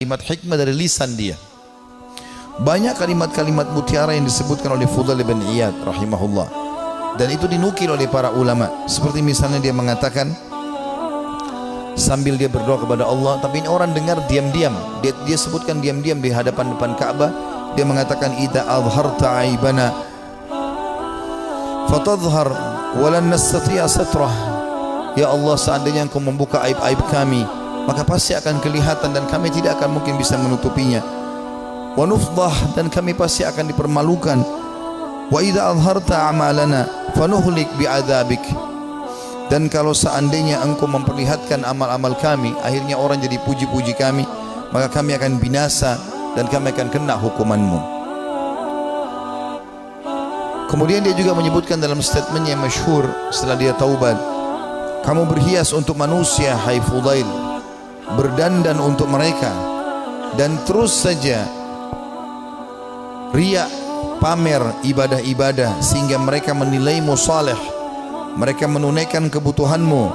kalimat hikmah dari lisan dia. Banyak kalimat-kalimat mutiara yang disebutkan oleh Fudail bin Iyad rahimahullah, dan itu dinukil oleh para ulama. Seperti misalnya dia mengatakan sambil dia berdoa kepada Allah, tapi ini orang dengar diam-diam. Dia sebutkan diam-diam di hadapan Ka'bah. Dia mengatakan idza azharta aibana fatadhhar walan nastati'a satrah. Ya Allah, seandainya Engkau membuka aib-aib kami, maka pasti akan kelihatan dan kami tidak akan mungkin bisa menutupinya. Wa nufdah, dan kami pasti akan dipermalukan. Wa idza azharta a'malana fanuhlik bi'adzabik. Dan kalau seandainya Engkau memperlihatkan amal-amal kami, akhirnya orang jadi puji-puji kami, maka kami akan binasa dan kami akan kena hukuman-Mu. Kemudian dia juga menyebutkan dalam statementnya yang masyhur setelah dia taubat, kamu berhias untuk manusia hai Fudail, berdandan untuk mereka, dan terus saja riya, pamer ibadah-ibadah sehingga mereka menilaimu saleh, mereka menunaikan kebutuhanmu,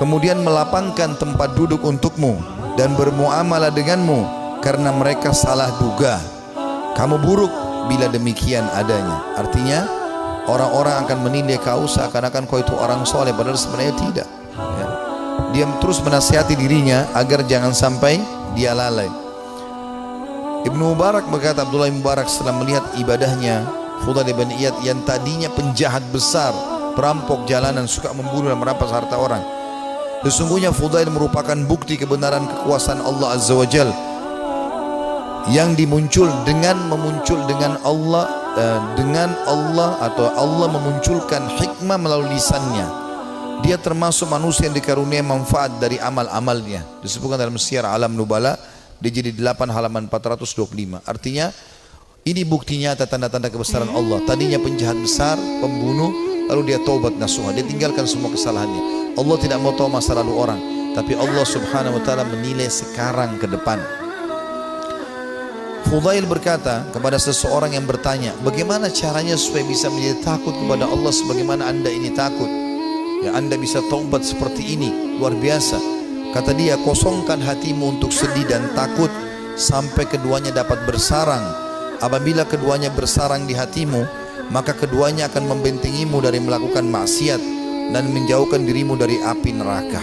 kemudian melapangkan tempat duduk untukmu dan bermuamalah denganmu karena mereka salah duga. Kamu buruk bila demikian adanya. Artinya orang-orang akan menilai kau seakan-akan kau itu orang soleh, padahal sebenarnya tidak ya. Dia terus menasihati dirinya agar jangan sampai dia lalai. Ibnu Mubarak berkata, Abdullah bin Mubarak setelah melihat ibadahnya Fudail bin Iyad yang tadinya penjahat besar, perampok jalanan, suka membunuh dan merampas harta orang, sesungguhnya Fudail merupakan bukti kebenaran kekuasaan Allah Azza wa Jal yang dimuncul dengan Allah atau Allah memunculkan hikmah melalui lisannya. Dia termasuk manusia yang dikaruniai manfaat dari amal-amalnya. Disebutkan dalam Syiar Alam Nubala di jilid 8 halaman 425. Artinya ini bukti nyata tanda-tanda kebesaran Allah. Tadinya penjahat besar, pembunuh, lalu dia taubat nasuha, dia tinggalkan semua kesalahannya. Allah tidak mau tahu masa lalu orang, tapi Allah subhanahu wa ta'ala menilai sekarang ke depan. Fudail berkata kepada seseorang yang bertanya, bagaimana caranya supaya bisa menjadi takut kepada Allah sebagaimana anda ini takut? Ya, anda bisa taubat seperti ini, luar biasa. Kata dia, kosongkan hatimu untuk sedih dan takut sampai keduanya dapat bersarang. Apabila keduanya bersarang di hatimu, maka keduanya akan membentengimu dari melakukan maksiat dan menjauhkan dirimu dari api neraka.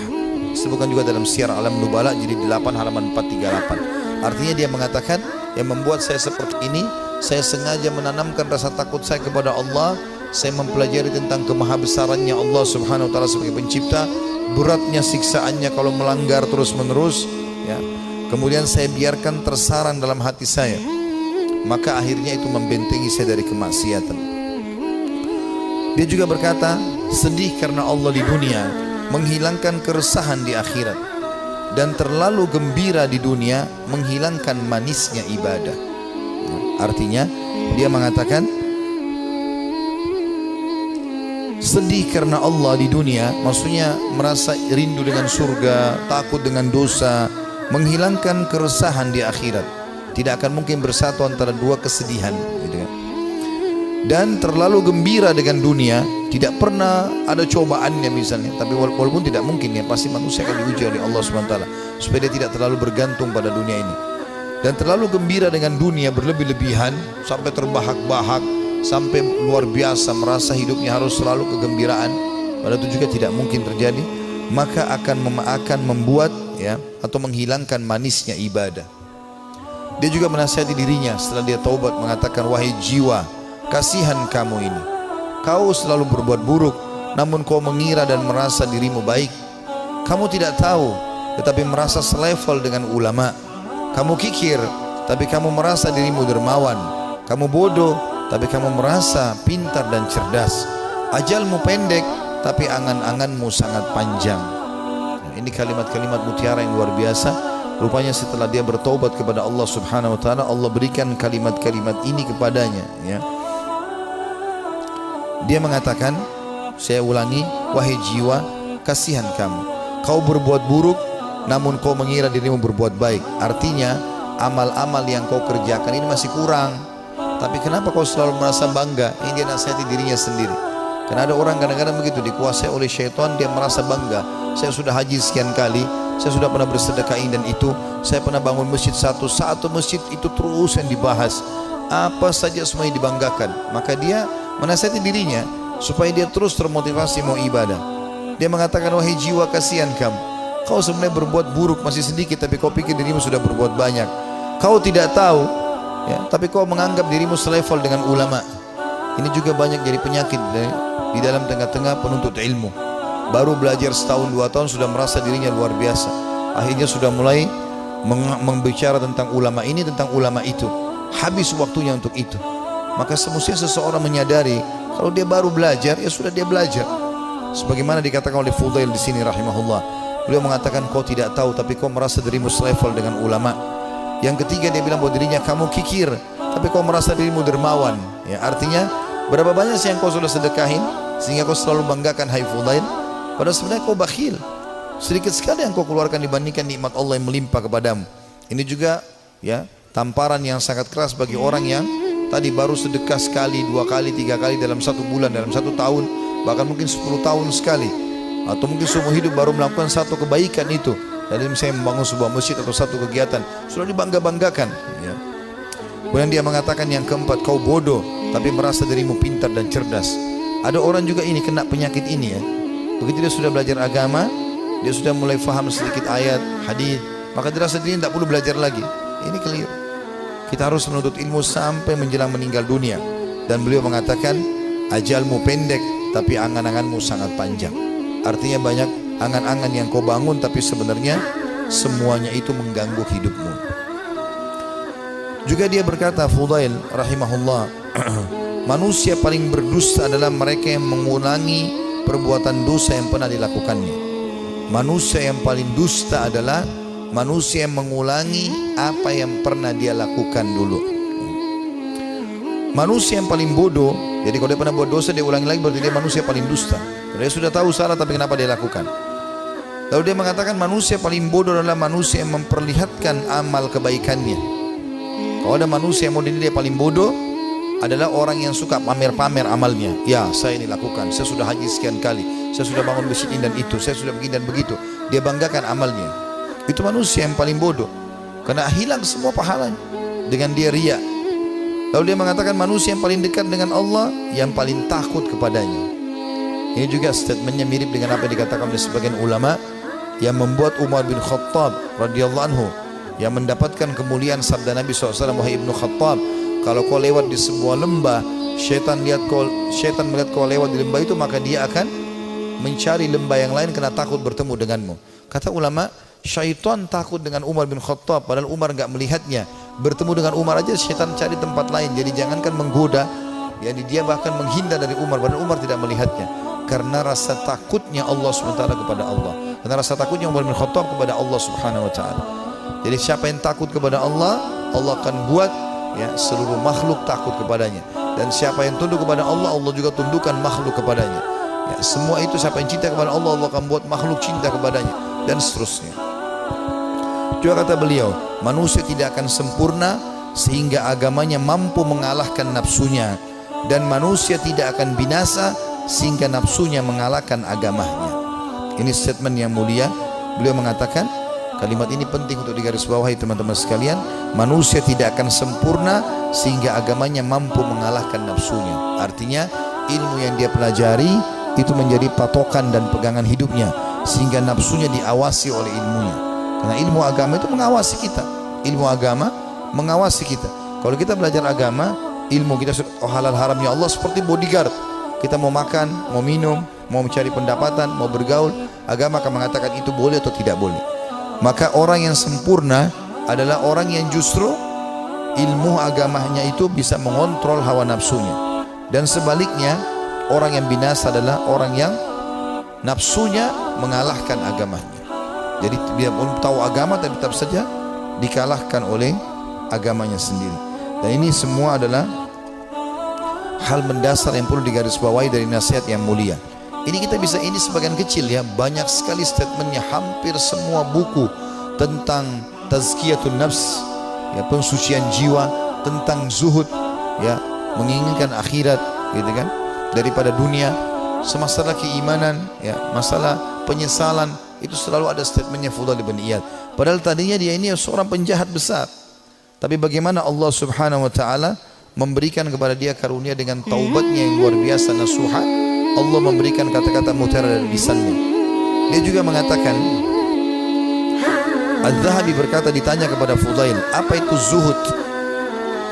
Disebutkan juga dalam Syiar Alam Nubala jilid 8 halaman 438. Artinya dia mengatakan, yang membuat saya seperti ini, saya sengaja menanamkan rasa takut saya kepada Allah. Saya mempelajari tentang kemahabesarannya Allah subhanahu wa ta'ala sebagai pencipta, beratnya siksaannya kalau melanggar terus menerus ya. Kemudian saya biarkan tersarang dalam hati saya, maka akhirnya itu membentengi saya dari kemaksiatan. Dia juga berkata, sedih karena Allah di dunia menghilangkan keresahan di akhirat, dan terlalu gembira di dunia menghilangkan manisnya ibadah. Artinya dia mengatakan sedih karena Allah di dunia, maksudnya merasa rindu dengan surga, takut dengan dosa, menghilangkan keresahan di akhirat. Tidak akan mungkin bersatu antara dua kesedihan gitu kan. Dan terlalu gembira dengan dunia, tidak pernah ada cobaannya misalnya, tapi walaupun tidak mungkin ya, pasti manusia akan diuji oleh Allah SWT supaya dia tidak terlalu bergantung pada dunia ini. Dan terlalu gembira dengan dunia berlebih-lebihan sampai terbahak-bahak, sampai luar biasa merasa hidupnya harus selalu kegembiraan, padahal itu juga tidak mungkin terjadi, maka akan membuat ya, atau menghilangkan manisnya ibadah. Dia juga menasihati dirinya setelah dia taubat, mengatakan, wahai jiwa, kasihan kamu ini, kau selalu berbuat buruk, namun kau mengira dan merasa dirimu baik. Kamu tidak tahu, tetapi merasa selevel dengan ulama. Kamu kikir, tapi kamu merasa dirimu dermawan. Kamu bodoh, tapi kamu merasa pintar dan cerdas. Ajalmu pendek, tapi angan-anganmu sangat panjang. Ini kalimat-kalimat mutiara yang luar biasa. Rupanya setelah dia bertaubat kepada Allah subhanahu wa ta'ala, Allah berikan kalimat-kalimat ini kepadanya ya. Dia mengatakan, saya ulangi, wahai jiwa, kasihan kamu, kau berbuat buruk namun kau mengira dirimu berbuat baik. Artinya amal-amal yang kau kerjakan ini masih kurang, tapi kenapa kau selalu merasa bangga? Ini dia nasihati dirinya sendiri. Karena ada orang kadang-kadang begitu, dikuasai oleh syaitan, dia merasa bangga, saya sudah haji sekian kali, saya sudah pernah bersedekah ini dan itu, saya pernah bangun masjid satu masjid itu terus yang dibahas, apa saja semuanya dibanggakan. Maka dia menasihati dirinya supaya dia terus termotivasi mau ibadah. Dia mengatakan, wahai jiwa, kasihan kamu, kau sebenarnya berbuat buruk masih sedikit, tapi kau pikir dirimu sudah berbuat banyak. Kau tidak tahu ya, tapi kau menganggap dirimu selevel dengan ulama. Ini juga banyak jadi penyakit di dalam tengah-tengah penuntut ilmu. Baru belajar setahun 2 tahun sudah merasa dirinya luar biasa. Akhirnya sudah mulai membicara tentang ulama ini, tentang ulama itu. Habis waktunya untuk itu. Maka semestinya seseorang menyadari kalau dia baru belajar, ya sudah dia belajar. Sebagaimana dikatakan oleh Fudail di sini rahimahullah. Beliau mengatakan, kau tidak tahu tapi kau merasa dirimu selevel dengan ulama. Yang ketiga dia bilang bahwa dirinya kamu kikir, tapi kau merasa dirimu dermawan. Ya, artinya berapa banyak sih yang kau sudah sedekahin sehingga kau selalu banggakan, hai Fudail? Padahal sebenarnya kau bakhil. Sedikit sekali yang kau keluarkan dibandingkan nikmat Allah yang melimpah kepadamu. Ini juga ya tamparan yang sangat keras bagi orang yang tadi baru sedekah sekali, 2 kali, 3 kali dalam 1 bulan, dalam 1 tahun, bahkan mungkin 10 tahun sekali, atau mungkin seumur hidup baru melakukan 1 kebaikan itu. Dari misalnya membangun sebuah masjid atau 1 kegiatan, sudah dibangga-banggakan. Ya. Kemudian dia mengatakan yang keempat, kau bodoh tapi merasa dirimu pintar dan cerdas. Ada orang juga ini kena penyakit ini ya. Begitu dia sudah belajar agama, dia sudah mulai faham sedikit ayat, hadis, maka dia rasa dirinya tidak perlu belajar lagi. Ini keliru. Kita harus menuntut ilmu sampai menjelang meninggal dunia. Dan beliau mengatakan, ajalmu pendek tapi angan-anganmu sangat panjang. Artinya banyak angan-angan yang kau bangun tapi sebenarnya semuanya itu mengganggu hidupmu. Juga dia berkata, Fudail rahimahullah, manusia paling berdusta adalah mereka yang mengulangi perbuatan dosa yang pernah dilakukannya. Manusia yang paling dusta adalah manusia yang mengulangi apa yang pernah dia lakukan dulu. Manusia yang paling bodoh, jadi kalau dia pernah buat dosa dia ulangi lagi, berarti dia manusia paling dusta. Dia sudah tahu salah tapi kenapa dia lakukan. Lalu dia mengatakan manusia paling bodoh adalah manusia yang memperlihatkan amal kebaikannya. Kalau ada manusia yang model dia paling bodoh adalah orang yang suka pamer-pamer amalnya. Ya, saya ini lakukan, saya sudah haji sekian kali, saya sudah bangun masjid ini dan itu, saya sudah begini dan begitu. Dia banggakan amalnya. Itu manusia yang paling bodoh, karena hilang semua pahalanya dengan dia riya. Lalu dia mengatakan manusia yang paling dekat dengan Allah, yang paling takut kepadanya. Ini juga statementnya mirip dengan apa yang dikatakan oleh sebagian ulama, yang membuat Umar bin Khattab radhiyallahu anhu yang mendapatkan kemuliaan sabda Nabi SAW, wahai Ibnu Khattab, kalau kau lewat di sebuah lembah, syaitan melihat kau lewat di lembah itu, maka dia akan mencari lembah yang lain karena takut bertemu denganmu. Kata ulama, syaitan takut dengan Umar bin Khattab, padahal Umar enggak melihatnya. Bertemu dengan Umar aja syaitan cari tempat lain. Jadi jangankan menggoda, yani dia bahkan menghindar dari Umar, padahal Umar tidak melihatnya. Karena rasa takutnya Allah SWT kepada Allah, karena rasa takutnya Umar bin Khattab kepada Allah Subhanahu Wa Taala. Jadi siapa yang takut kepada Allah, Allah akan buat ya seluruh makhluk takut kepadanya. Dan siapa yang tunduk kepada Allah, Allah juga tundukkan makhluk kepadanya. Ya, semua itu siapa yang cinta kepada Allah, Allah akan buat makhluk cinta kepadanya, dan seterusnya. Juga kata beliau, manusia tidak akan sempurna sehingga agamanya mampu mengalahkan nafsunya, dan manusia tidak akan binasa sehingga nafsunya mengalahkan agamanya. Ini statement yang mulia. Beliau mengatakan, kalimat ini penting untuk digarisbawahi teman-teman sekalian. Manusia tidak akan sempurna sehingga agamanya mampu mengalahkan nafsunya. Artinya ilmu yang dia pelajari itu menjadi patokan dan pegangan hidupnya, sehingga nafsunya diawasi oleh ilmunya. Karena ilmu agama itu mengawasi kita. Ilmu agama mengawasi kita. Kalau kita belajar agama, ilmu kita halal haramnya Allah seperti bodyguard. Kita mau makan, mau minum, mau mencari pendapatan, mau bergaul, agama akan mengatakan itu boleh atau tidak boleh. Maka orang yang sempurna adalah orang yang justru ilmu agamanya itu bisa mengontrol hawa nafsunya. Dan sebaliknya, orang yang binasa adalah orang yang nafsunya mengalahkan agamanya. Jadi dia pun tahu agama tapi tetap saja dikalahkan oleh agamanya sendiri. Dan ini semua adalah hal mendasar yang perlu digarisbawahi dari nasihat yang mulia. Ini kita bisa, ini sebagian kecil ya, banyak sekali statementnya, hampir semua buku tentang tazkiyatun nafs, ya, pensucian jiwa, tentang zuhud, ya, menginginkan akhirat, gitu kan, daripada dunia, masalah keimanan, ya, masalah penyesalan, itu selalu ada statementnya Fudail bin Iyad. Padahal tadinya dia ini seorang penjahat besar, tapi bagaimana Allah subhanahu wa ta'ala memberikan kepada dia karunia dengan taubatnya yang luar biasa, nasuha. Allah memberikan kata-kata mutiara dari lisannya. Dia juga mengatakan, Az-Zahabi berkata, ditanya kepada Fudail, apa itu zuhud?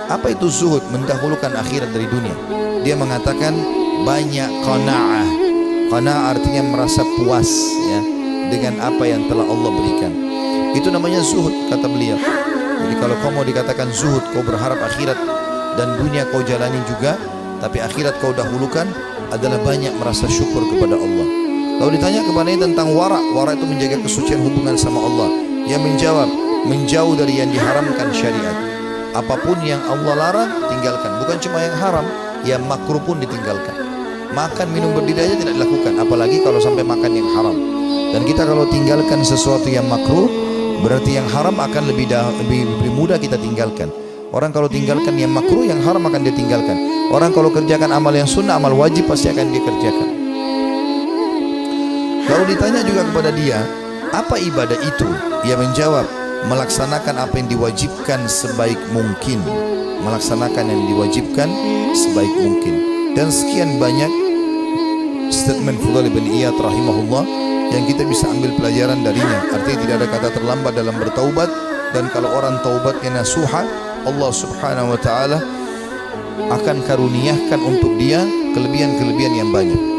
Apa itu zuhud? Mendahulukan akhirat dari dunia. Dia mengatakan banyak qana'ah. Qana'ah artinya merasa puas ya dengan apa yang telah Allah berikan. Itu namanya zuhud, kata beliau. Jadi kalau kau mau dikatakan zuhud, kau berharap akhirat dan dunia kau jalani juga, tapi akhirat kau dahulukan, adalah banyak merasa syukur kepada Allah. Lalu ditanya kepadanya tentang wara. Wara itu menjaga kesucian hubungan sama Allah. Dia menjawab, menjauh dari yang diharamkan syariat. Apapun yang Allah larang, tinggalkan. Bukan cuma yang haram, yang makruh pun ditinggalkan. Makan, minum, berdiri aja tidak dilakukan, apalagi kalau sampai makan yang haram. Dan kita kalau tinggalkan sesuatu yang makruh, berarti yang haram akan lebih mudah kita tinggalkan. Orang kalau tinggalkan yang makruh, yang haram akan dia tinggalkan. Orang kalau kerjakan amal yang sunnah, amal wajib pasti akan dia kerjakan. Lalu ditanya juga kepada dia, apa ibadah itu? Ia menjawab, melaksanakan apa yang diwajibkan sebaik mungkin. Melaksanakan yang diwajibkan sebaik mungkin. Dan sekian banyak statement Fudail bin Iyad rahimahullah yang kita bisa ambil pelajaran darinya. Artinya tidak ada kata terlambat dalam bertaubat. Dan kalau orang taubatnya nasuha, Allah subhanahu wa ta'ala akan karuniakan untuk dia kelebihan-kelebihan yang banyak.